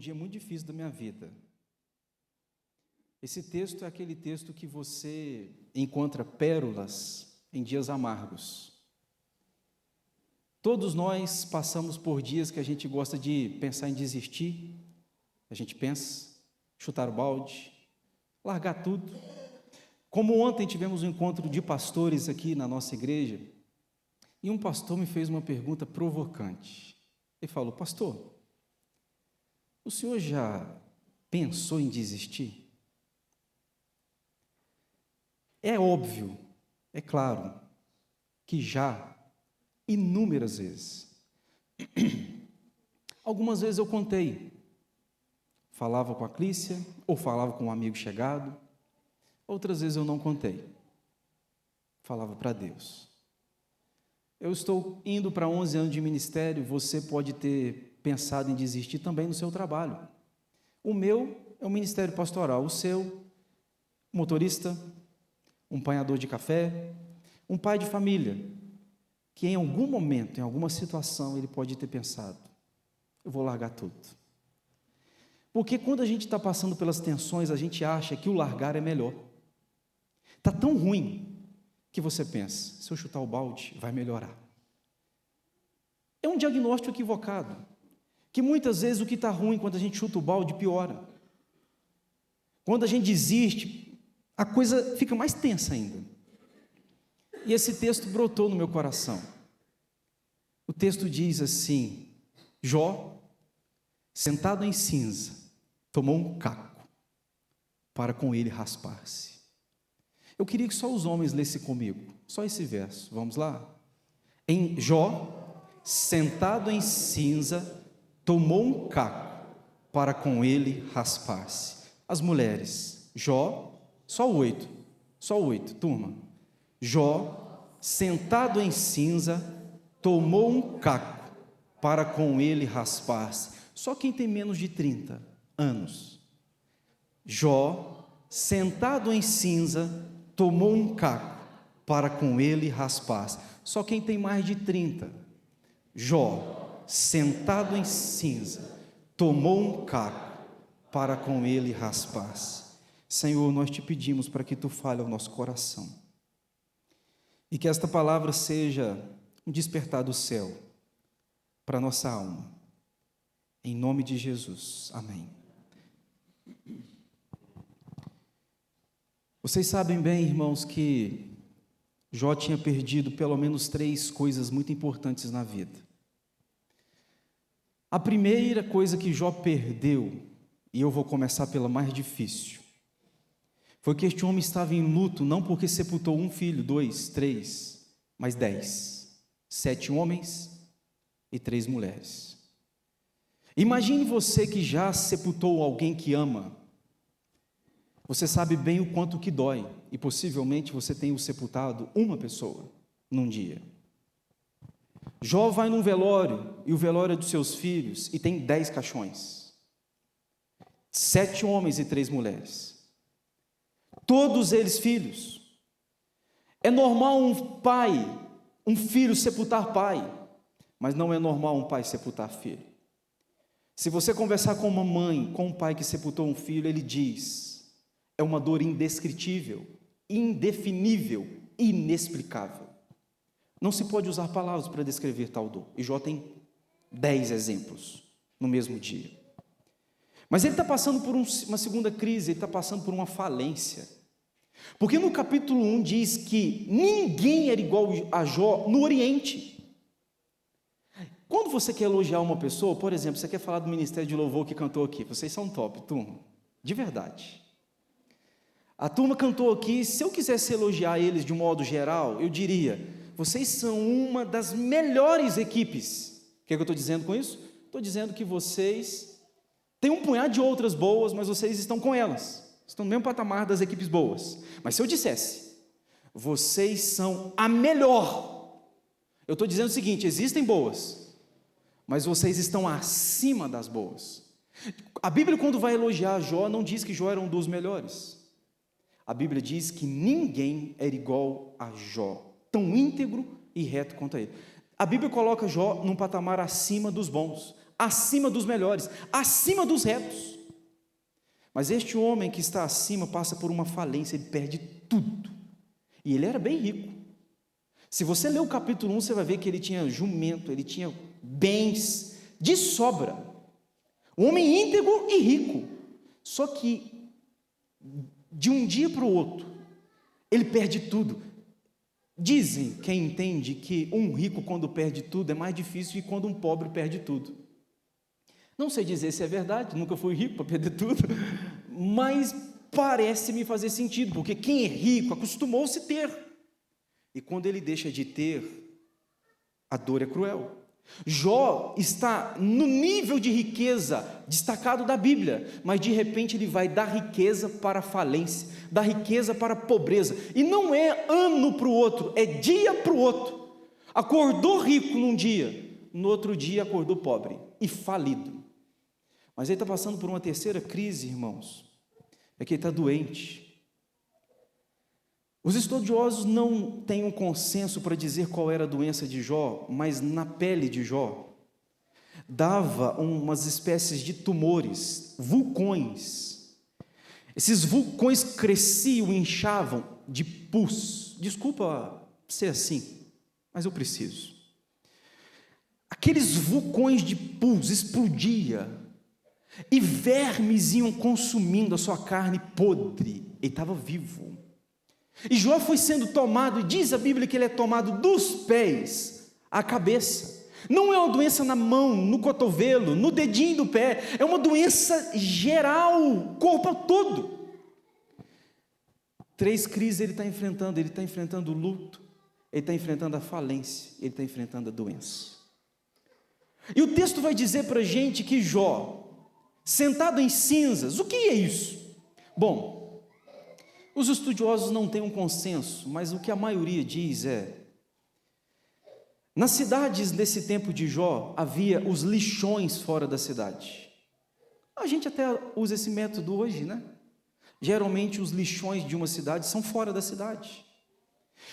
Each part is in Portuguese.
dia muito difícil da minha vida. Esse texto é aquele texto que você encontra pérolas em dias amargos. Todos nós passamos por dias que a gente gosta de pensar em desistir. A gente pensa, chutar o balde, largar tudo. Como ontem tivemos um encontro de pastores aqui na nossa igreja, e um pastor me fez uma pergunta provocante. Ele falou: pastor, o senhor já pensou em desistir? É óbvio, é claro, que já, inúmeras vezes. Algumas vezes eu contei, falava com a Clícia, ou falava com um amigo chegado, outras vezes eu não contei, falava para Deus. Eu estou indo para 11 anos de ministério, você pode ter pensado em desistir também no seu trabalho. O meu é o ministério pastoral, o seu, motorista, um apanhador de café, um pai de família, que em algum momento, em alguma situação, ele pode ter pensado: eu vou largar tudo. Porque quando a gente está passando pelas tensões, a gente acha que o largar é melhor. Está tão ruim que você pensa: se eu chutar o balde, vai melhorar. É um diagnóstico equivocado, que muitas vezes o que está ruim quando a gente chuta o balde piora. Quando a gente desiste, a coisa fica mais tensa ainda. E esse texto brotou no meu coração. O texto diz assim: Jó, sentado em cinza, tomou um caco para com ele raspar-se. Eu queria que só os homens lessem comigo, só esse verso, vamos lá? Em Jó, sentado em cinza, tomou um caco para com ele raspar-se. As mulheres, Jó, só o 8, turma. Jó, sentado em cinza, tomou um caco para com ele raspar-se. Só quem tem menos de 30 anos. Jó, sentado em cinza, tomou um caco para com ele raspar-se. Só quem tem mais de 30. Jó, sentado em cinza, tomou um caco para com ele raspar-se. Senhor, nós te pedimos para que tu fale ao nosso coração, e que esta palavra seja um despertar do céu para a nossa alma, em nome de Jesus, amém. Vocês sabem bem, irmãos, que Jó tinha perdido pelo menos 3 coisas muito importantes na vida. A primeira coisa que Jó perdeu, e eu vou começar pela mais difícil, foi que este homem estava em luto, não porque sepultou 1 filho, 2, 3, mas 10, 7 homens e 3 mulheres. Imagine você que já sepultou alguém que ama. Você sabe bem o quanto que dói, e possivelmente você tenha sepultado uma pessoa num dia. Jó vai num velório, e o velório é dos seus filhos, e tem 10 caixões, 7 homens e 3 mulheres. Todos eles filhos. É normal um filho sepultar pai, mas não é normal um pai sepultar filho. Se você conversar com uma mãe, com um pai que sepultou um filho, ele diz: é uma dor indescritível, indefinível, inexplicável. Não se pode usar palavras para descrever tal dor. E Jó tem 10 exemplos no mesmo dia. Mas ele está passando por uma segunda crise, ele está passando por uma falência. Porque no capítulo 1 diz que ninguém era igual a Jó no Oriente. Quando você quer elogiar uma pessoa, por exemplo, você quer falar do ministério de louvor que cantou aqui, vocês são top, turma, de verdade. A turma cantou aqui, se eu quisesse elogiar eles de um modo geral, eu diria: vocês são uma das melhores equipes. O que eu estou dizendo com isso? Estou dizendo que vocês tem um punhado de outras boas, mas vocês estão com elas. Estão no mesmo patamar das equipes boas. Mas se eu dissesse: vocês são a melhor, eu estou dizendo o seguinte: existem boas, mas vocês estão acima das boas. A Bíblia, quando vai elogiar Jó, não diz que Jó era um dos melhores. A Bíblia diz que ninguém era igual a Jó, tão íntegro e reto quanto a ele. A Bíblia coloca Jó num patamar acima dos bons, acima dos melhores, acima dos retos. Mas este homem que está acima passa por uma falência, ele perde tudo. E ele era bem rico. Se você ler o capítulo 1, você vai ver que ele tinha jumento, ele tinha bens de sobra. Um homem íntegro e rico. Só que, de um dia para o outro, ele perde tudo. Dizem, quem entende, que um rico quando perde tudo é mais difícil que quando um pobre perde tudo. Não sei dizer se é verdade, nunca fui rico para perder tudo, mas parece me fazer sentido, porque quem é rico acostumou-se a ter. E quando ele deixa de ter, a dor é cruel. Jó está no nível de riqueza destacado da Bíblia, mas de repente ele vai da riqueza para a falência, da riqueza para a pobreza, e não é ano para o outro, é dia para o outro. Acordou rico num dia, no outro dia acordou pobre e falido. Mas ele está passando por uma terceira crise, irmãos, é que ele está doente. Os estudiosos não têm um consenso para dizer qual era a doença de Jó, mas na pele de Jó dava umas espécies de tumores, vulcões. Esses vulcões cresciam, inchavam de pus. Desculpa ser assim, mas eu preciso. Aqueles vulcões de pus explodia e vermes iam consumindo a sua carne podre. Ele estava vivo. E Jó foi sendo tomado, e diz a Bíblia que ele é tomado dos pés à cabeça. Não é uma doença na mão, no cotovelo, no dedinho do pé, é uma doença geral, corpo todo. 3 crises ele está enfrentando o luto, ele está enfrentando a falência, ele está enfrentando a doença. E o texto vai dizer para a gente que Jó, sentado em cinzas, o que é isso? Bom, os estudiosos não têm um consenso, mas o que a maioria diz é: nas cidades desse tempo de Jó, havia os lixões fora da cidade. A gente até usa esse método hoje, né? Geralmente os lixões de uma cidade são fora da cidade.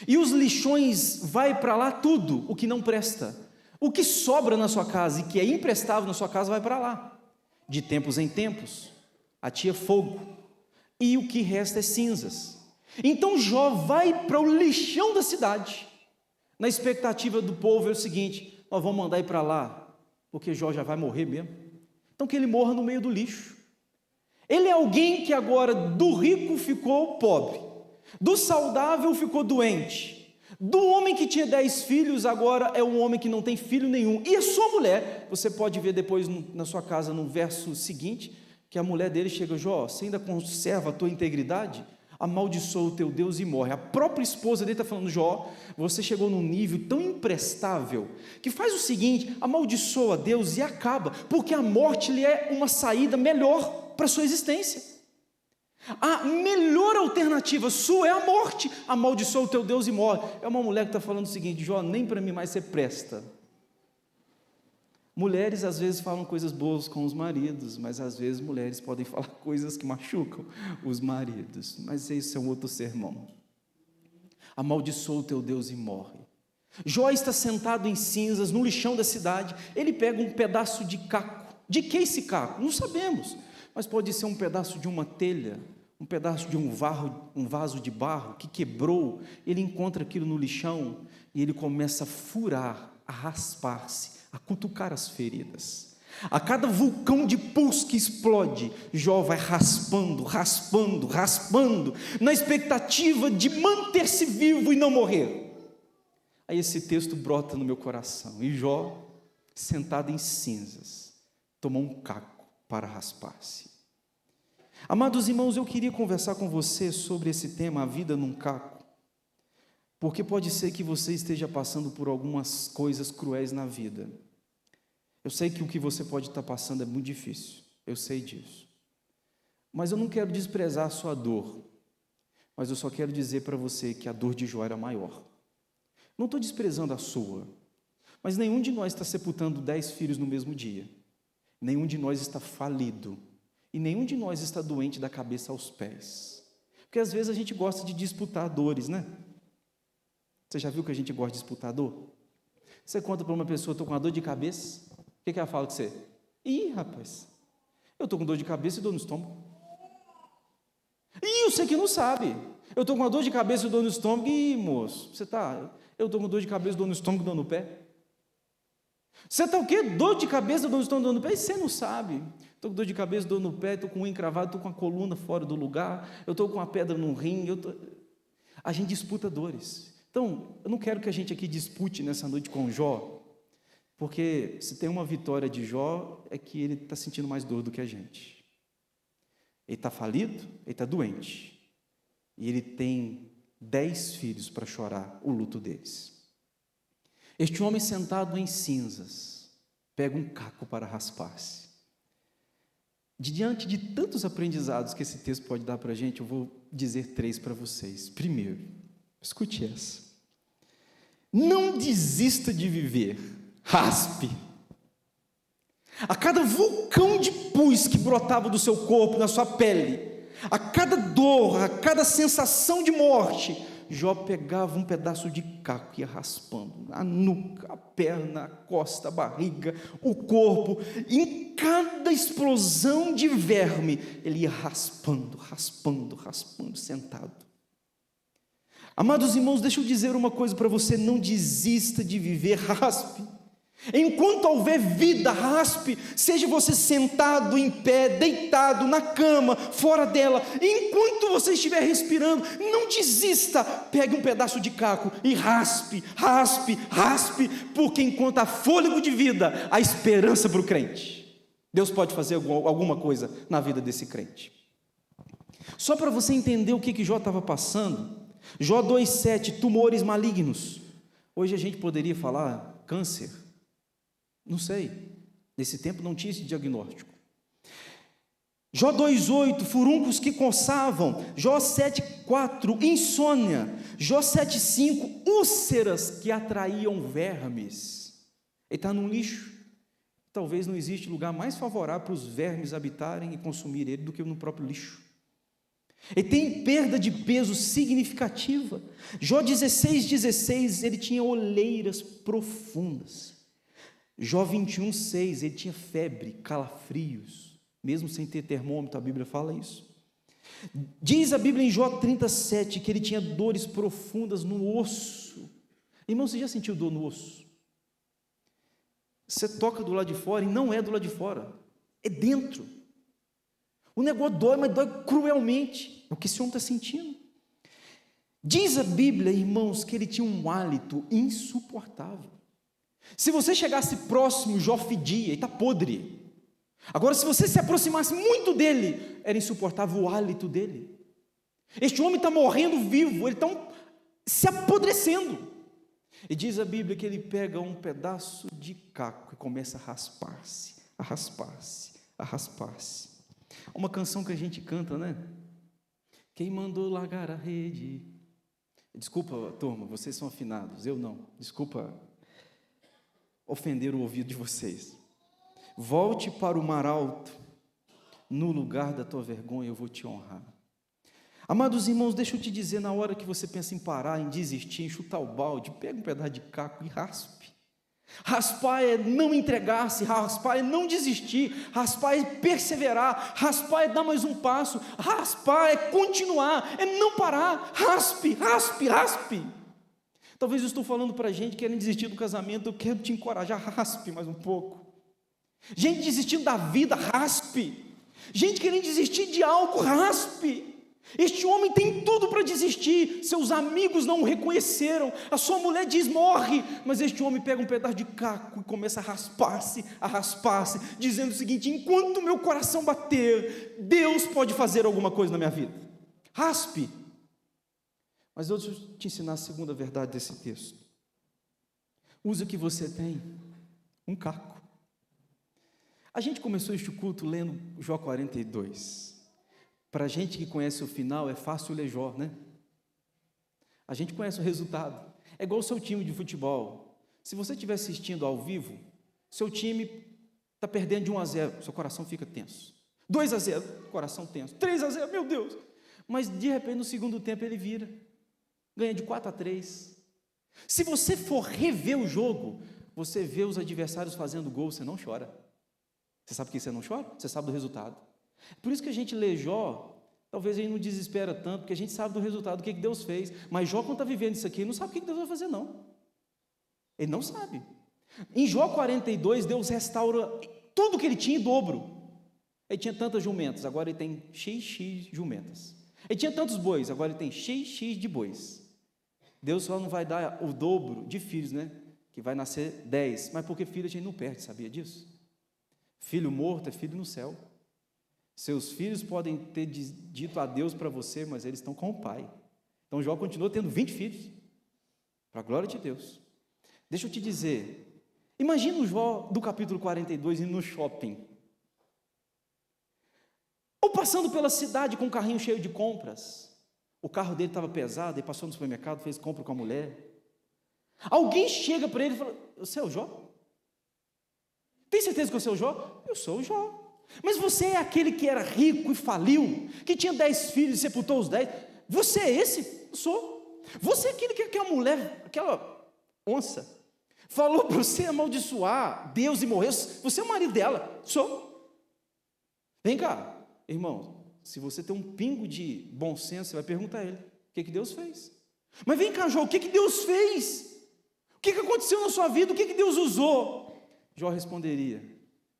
E os lixões, vai para lá tudo, o que não presta. O que sobra na sua casa e que é imprestável na sua casa vai para lá. De tempos em tempos, atia fogo. E o que resta é cinzas. Então Jó vai para o lixão da cidade, na expectativa do povo é o seguinte: nós vamos mandar ir para lá, porque Jó já vai morrer mesmo, então que ele morra no meio do lixo. Ele é alguém que agora do rico ficou pobre, do saudável ficou doente, do homem que tinha 10 filhos agora é um homem que não tem filho nenhum. E a sua mulher, você pode ver depois na sua casa no verso seguinte, que a mulher dele chega: Jó, você ainda conserva a tua integridade? Amaldiçoa o teu Deus e morre. A própria esposa dele está falando: Jó, você chegou num nível tão imprestável, que faz o seguinte, amaldiçoa Deus e acaba, porque a morte lhe é uma saída melhor para a sua existência. A melhor alternativa sua é a morte. Amaldiçoa o teu Deus e morre. É uma mulher que está falando o seguinte: Jó, nem para mim mais você presta. Mulheres às vezes falam coisas boas com os maridos, mas às vezes mulheres podem falar coisas que machucam os maridos, mas isso é um outro sermão. Amaldiçoa o teu Deus e morre. Jó está sentado em cinzas, no lixão da cidade, ele pega um pedaço de caco. De que esse caco? Não sabemos, mas pode ser um pedaço de uma telha, um pedaço de um vaso de barro que quebrou. Ele encontra aquilo no lixão e ele começa a furar, a raspar-se, a cutucar as feridas. A cada vulcão de pus que explode, Jó vai raspando, na expectativa de manter-se vivo e não morrer. Aí esse texto brota no meu coração, e Jó, sentado em cinzas, tomou um caco para raspar-se. Amados irmãos, eu queria conversar com você sobre esse tema, a vida num caco, porque pode ser que você esteja passando por algumas coisas cruéis na vida. Eu sei que o que você pode estar passando é muito difícil, eu sei disso, mas eu não quero desprezar a sua dor, mas eu só quero dizer para você que a dor de Jó era maior. Não estou desprezando a sua, mas nenhum de nós está sepultando 10 filhos no mesmo dia, nenhum de nós está falido, e nenhum de nós está doente da cabeça aos pés, porque às vezes a gente gosta de disputar dores, né? Você já viu que a gente gosta de disputar dor? Você conta para uma pessoa: estou com uma dor de cabeça, o que ela fala com você? Ih, rapaz, eu estou com dor de cabeça e dor no estômago. Ih, você que não sabe. Eu estou com uma dor de cabeça e dor no estômago. Ih, moço, eu estou com dor de cabeça, dor no estômago, dor no pé. Você está o quê? Dor de cabeça, dor no estômago, dor no pé? E você não sabe. Estou com dor de cabeça, dor no pé, estou com um encravado, estou com a coluna fora do lugar, eu estou com uma pedra no rim. A gente disputa dores. Então, eu não quero que a gente aqui dispute nessa noite com Jó, porque se tem uma vitória de Jó, é que ele está sentindo mais dor do que a gente. Ele está falido, ele está doente, e ele tem 10 filhos para chorar o luto deles. Este homem sentado em cinzas, pega um caco para raspar-se. Diante de tantos aprendizados que esse texto pode dar para a gente, eu vou dizer 3 para vocês. Primeiro, escute essa. Não desista de viver, raspe. A cada vulcão de pus que brotava do seu corpo, na sua pele, a cada dor, a cada sensação de morte, Jó pegava um pedaço de caco e ia raspando a nuca, a perna, a costa, a barriga, o corpo. Em cada explosão de verme, ele ia raspando, sentado. Amados irmãos, deixa eu dizer uma coisa para você: não desista de viver, raspe. Enquanto houver vida, raspe, seja você sentado, em pé, deitado, na cama, fora dela, enquanto você estiver respirando, não desista, pegue um pedaço de caco e raspe, porque enquanto há fôlego de vida, há esperança para o crente. Deus pode fazer alguma coisa na vida desse crente. Só para você entender o que Jó estava passando, Jó 2,7, tumores malignos. Hoje a gente poderia falar câncer. Não sei, nesse tempo não tinha esse diagnóstico. Jó 2,8, furúnculos que coçavam. Jó 7,4, insônia. Jó 7,5, úlceras que atraíam vermes. Ele está num lixo. Talvez não existe lugar mais favorável para os vermes habitarem e consumir ele do que no próprio lixo. Ele tem perda de peso significativa. Jó 16,16, ele tinha olheiras profundas. Jó 21,6, ele tinha febre, calafrios, mesmo sem ter termômetro, a Bíblia fala isso. Diz a Bíblia em Jó 37 que ele tinha dores profundas no osso. Irmão, você já sentiu dor no osso? Você toca do lado de fora e não é do lado de fora, é dentro. O negócio dói, mas dói cruelmente. É o que esse homem está sentindo. Diz a Bíblia, irmãos, que ele tinha um hálito insuportável. Se você chegasse próximo, Jó fedia, ele está podre. Agora, se você se aproximasse muito dele, era insuportável o hálito dele. Este homem está morrendo vivo, ele está se apodrecendo. E diz a Bíblia que ele pega um pedaço de caco e começa a raspar-se. Uma canção que a gente canta, né? Quem mandou largar a rede? Desculpa, turma, vocês são afinados, eu não. Desculpa ofender o ouvido de vocês. Volte para o mar alto, no lugar da tua vergonha eu vou te honrar. Amados irmãos, deixa eu te dizer, na hora que você pensa em parar, em desistir, em chutar o balde, pega um pedaço de caco e raspe. Raspar é não entregar-se, raspar é não desistir, raspar é perseverar, raspar é dar mais um passo, raspar é continuar, é não parar, raspe. Talvez eu estou falando para gente querendo desistir do casamento, eu quero te encorajar, raspe mais um pouco. Gente desistindo da vida, raspe. Gente querendo desistir de algo, raspe. Este homem tem tudo para desistir, seus amigos não o reconheceram, a sua mulher diz morre, mas este homem pega um pedaço de caco e começa a raspar-se, dizendo o seguinte: enquanto meu coração bater, Deus pode fazer alguma coisa na minha vida. Raspe. Mas deixa eu te ensinar a segunda verdade desse texto. Use o que você tem, um caco. A gente começou este culto lendo Jó 42. Para a gente que conhece o final, é fácil ler Jó, né? A gente conhece o resultado. É igual o seu time de futebol. Se você estiver assistindo ao vivo, seu time está perdendo de 1-0, seu coração fica tenso. 2-0, coração tenso. 3-0, meu Deus. Mas de repente no segundo tempo ele vira. Ganha de 4-3. Se você for rever o jogo, você vê os adversários fazendo gol, você não chora. Você sabe por que você não chora? Você sabe do resultado. Por isso que a gente lê Jó, talvez a gente não desespera tanto, porque a gente sabe do resultado, do que Deus fez. Mas Jó, quando está vivendo isso aqui, ele não sabe o que Deus vai fazer, não. Ele não sabe. Em Jó 42, Deus restaura tudo que ele tinha em dobro. Ele tinha tantas jumentas, agora ele tem XX jumentas. Ele tinha tantos bois, agora ele tem XX de bois. Deus só não vai dar o dobro de filhos, né? Que vai nascer 10. Mas porque filho a gente não perde, sabia disso? Filho morto é filho no céu. Seus filhos podem ter dito adeus para você, mas eles estão com o pai. Então Jó continua tendo 20 filhos, para a glória de Deus. Deixa eu te dizer, imagina o Jó do capítulo 42 indo no shopping, ou passando pela cidade com um carrinho cheio de compras. O carro dele estava pesado, ele passou no supermercado, fez compra com a mulher. Alguém chega para ele e fala: você é o Jó? Tem certeza que você é o Jó? Eu sou o Jó. Mas você é aquele que era rico e faliu, que tinha 10 filhos e sepultou os 10. Você é esse? Eu sou. Você é aquele que aquela mulher, aquela onça, falou para você amaldiçoar Deus e morrer. Você é o marido dela? Sou. Vem cá, irmão, se você tem um pingo de bom senso, você vai perguntar a ele: o que Deus fez? Mas vem cá, Jó, o que Deus fez? O que aconteceu na sua vida? O que Deus usou? Jó responderia: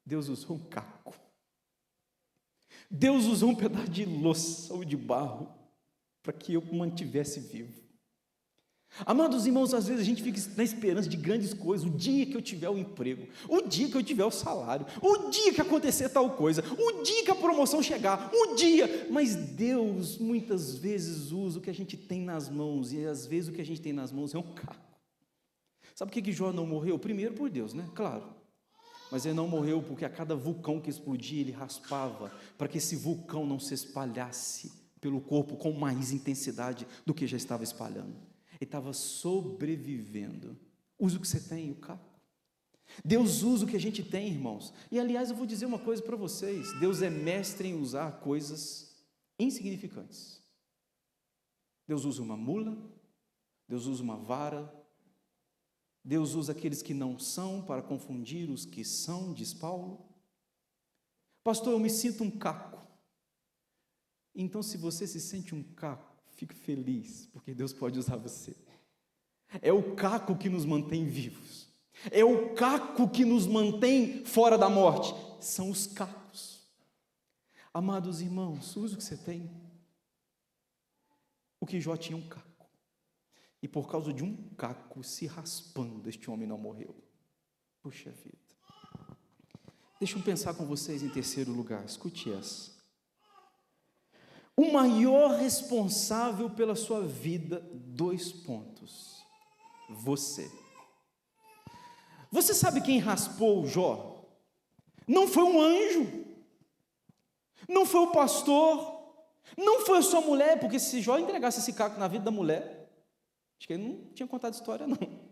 Deus usou um caco. Deus usou um pedaço de louça ou de barro para que eu mantivesse vivo. Amados irmãos, às vezes a gente fica na esperança de grandes coisas. O dia que eu tiver o emprego, o dia que eu tiver o salário, o dia que acontecer tal coisa, o dia que a promoção chegar, o dia. Mas Deus muitas vezes usa o que a gente tem nas mãos, e às vezes o que a gente tem nas mãos é um caco. Sabe por que Jó não morreu? Primeiro por Deus, né? Claro. Mas ele não morreu porque a cada vulcão que explodia, ele raspava, para que esse vulcão não se espalhasse pelo corpo com mais intensidade do que já estava espalhando. Ele estava sobrevivendo. Usa o que você tem, o caco. Deus usa o que a gente tem, irmãos. E aliás, eu vou dizer uma coisa para vocês: Deus é mestre em usar coisas insignificantes. Deus usa uma mula, Deus usa uma vara, Deus usa aqueles que não são para confundir os que são, diz Paulo. Pastor, eu me sinto um caco. Então, se você se sente um caco, fique feliz, porque Deus pode usar você. É o caco que nos mantém vivos. É o caco que nos mantém fora da morte. São os cacos. Amados irmãos, use o que você tem. O que Jó tinha um caco. E por causa de um caco se raspando, este homem não morreu. Puxa vida. Deixa eu pensar com vocês em terceiro lugar. Escute essa. O maior responsável pela sua vida, 2 pontos. Você. Você sabe quem raspou Jó? Não foi um anjo. Não foi o pastor. Não foi a sua mulher, porque se Jó entregasse esse caco na vida da mulher, acho que ele não tinha contado história, não.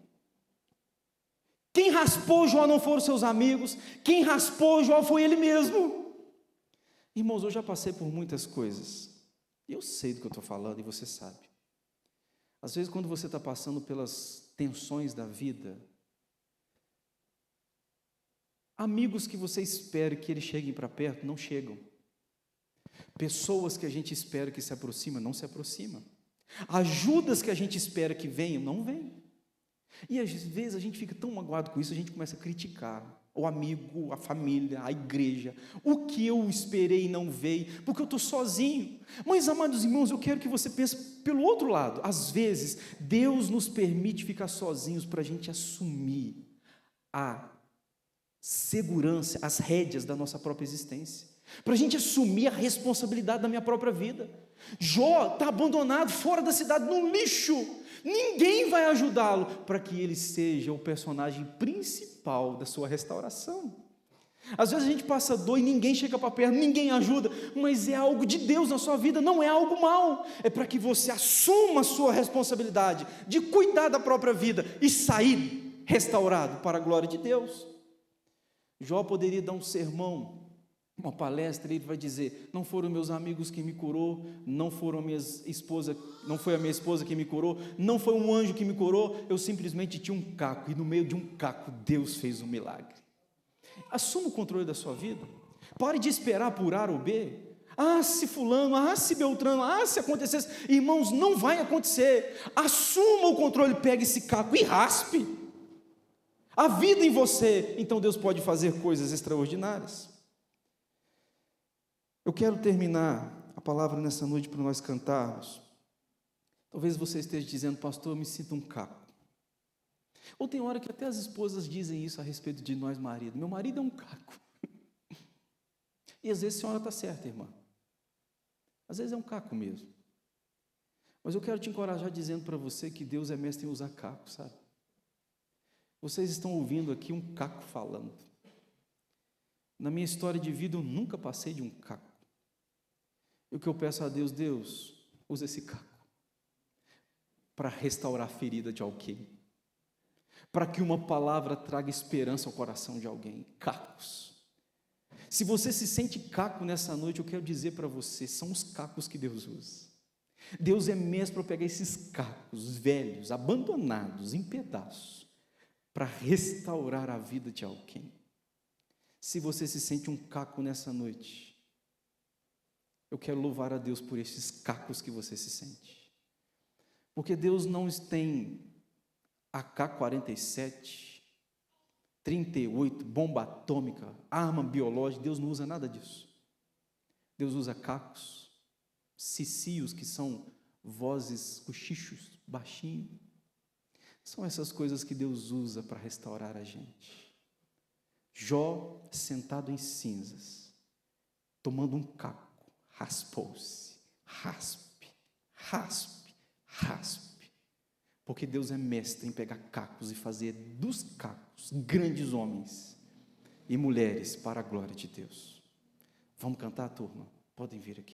Quem raspou Jó não foram seus amigos. Quem raspou Jó foi ele mesmo. Irmãos, eu já passei por muitas coisas. Eu sei do que eu estou falando e você sabe. Às vezes, quando você está passando pelas tensões da vida, amigos que você espera que eles cheguem para perto, não chegam. Pessoas que a gente espera que se aproximam, não se aproximam. Ajudas que a gente espera que venham, não vêm. E às vezes a gente fica tão magoado com isso, a gente começa a criticar o amigo, a família, a igreja, o que eu esperei e não veio, porque eu estou sozinho. Mas, amados irmãos, eu quero que você pense pelo outro lado. Às vezes, Deus nos permite ficar sozinhos para a gente assumir a segurança, as rédeas da nossa própria existência, para a gente assumir a responsabilidade da minha própria vida. Jó está abandonado, fora da cidade, no lixo. Ninguém vai ajudá-lo para que ele seja o personagem principal da sua restauração. Às vezes a gente passa dor e ninguém chega para perto, ninguém ajuda, mas é algo de Deus na sua vida, não é algo mal. É para que você assuma a sua responsabilidade de cuidar da própria vida e sair restaurado para a glória de Deus. Jó poderia dar um sermão, uma palestra, ele vai dizer: não foram meus amigos que me curou, não foi a minha esposa que me curou, não foi um anjo que me curou, eu simplesmente tinha um caco, e no meio de um caco Deus fez um milagre. Assuma o controle da sua vida. Pare de esperar por A ou B. Se fulano, se Beltrano, se acontecesse. Irmãos, não vai acontecer. Assuma o controle, pegue esse caco e raspe a vida em você. Então Deus pode fazer coisas extraordinárias. Eu quero terminar a palavra nessa noite para nós cantarmos. Talvez você esteja dizendo: pastor, eu me sinto um caco. Ou tem hora que até as esposas dizem isso a respeito de nós, marido. Meu marido é um caco. E às vezes a senhora está certa, irmã. Às vezes é um caco mesmo. Mas eu quero te encorajar dizendo para você que Deus é mestre em usar caco, sabe? Vocês estão ouvindo aqui um caco falando. Na minha história de vida eu nunca passei de um caco. E o que eu peço a Deus: Deus, usa esse caco para restaurar a ferida de alguém, para que uma palavra traga esperança ao coração de alguém. Cacos. Se você se sente caco nessa noite, eu quero dizer para você: são os cacos que Deus usa. Deus é mestre para pegar esses cacos velhos, abandonados, em pedaços, para restaurar a vida de alguém. Se você se sente um caco nessa noite, eu quero louvar a Deus por esses cacos que você se sente. Porque Deus não tem AK-47, 38, bomba atômica, arma biológica. Deus não usa nada disso. Deus usa cacos, cicios, que são vozes, cochichos, baixinho. São essas coisas que Deus usa para restaurar a gente. Jó, sentado em cinzas, tomando um caco, raspou-se, raspe, porque Deus é mestre em pegar cacos e fazer dos cacos grandes homens e mulheres para a glória de Deus. Vamos cantar, turma? Podem vir aqui.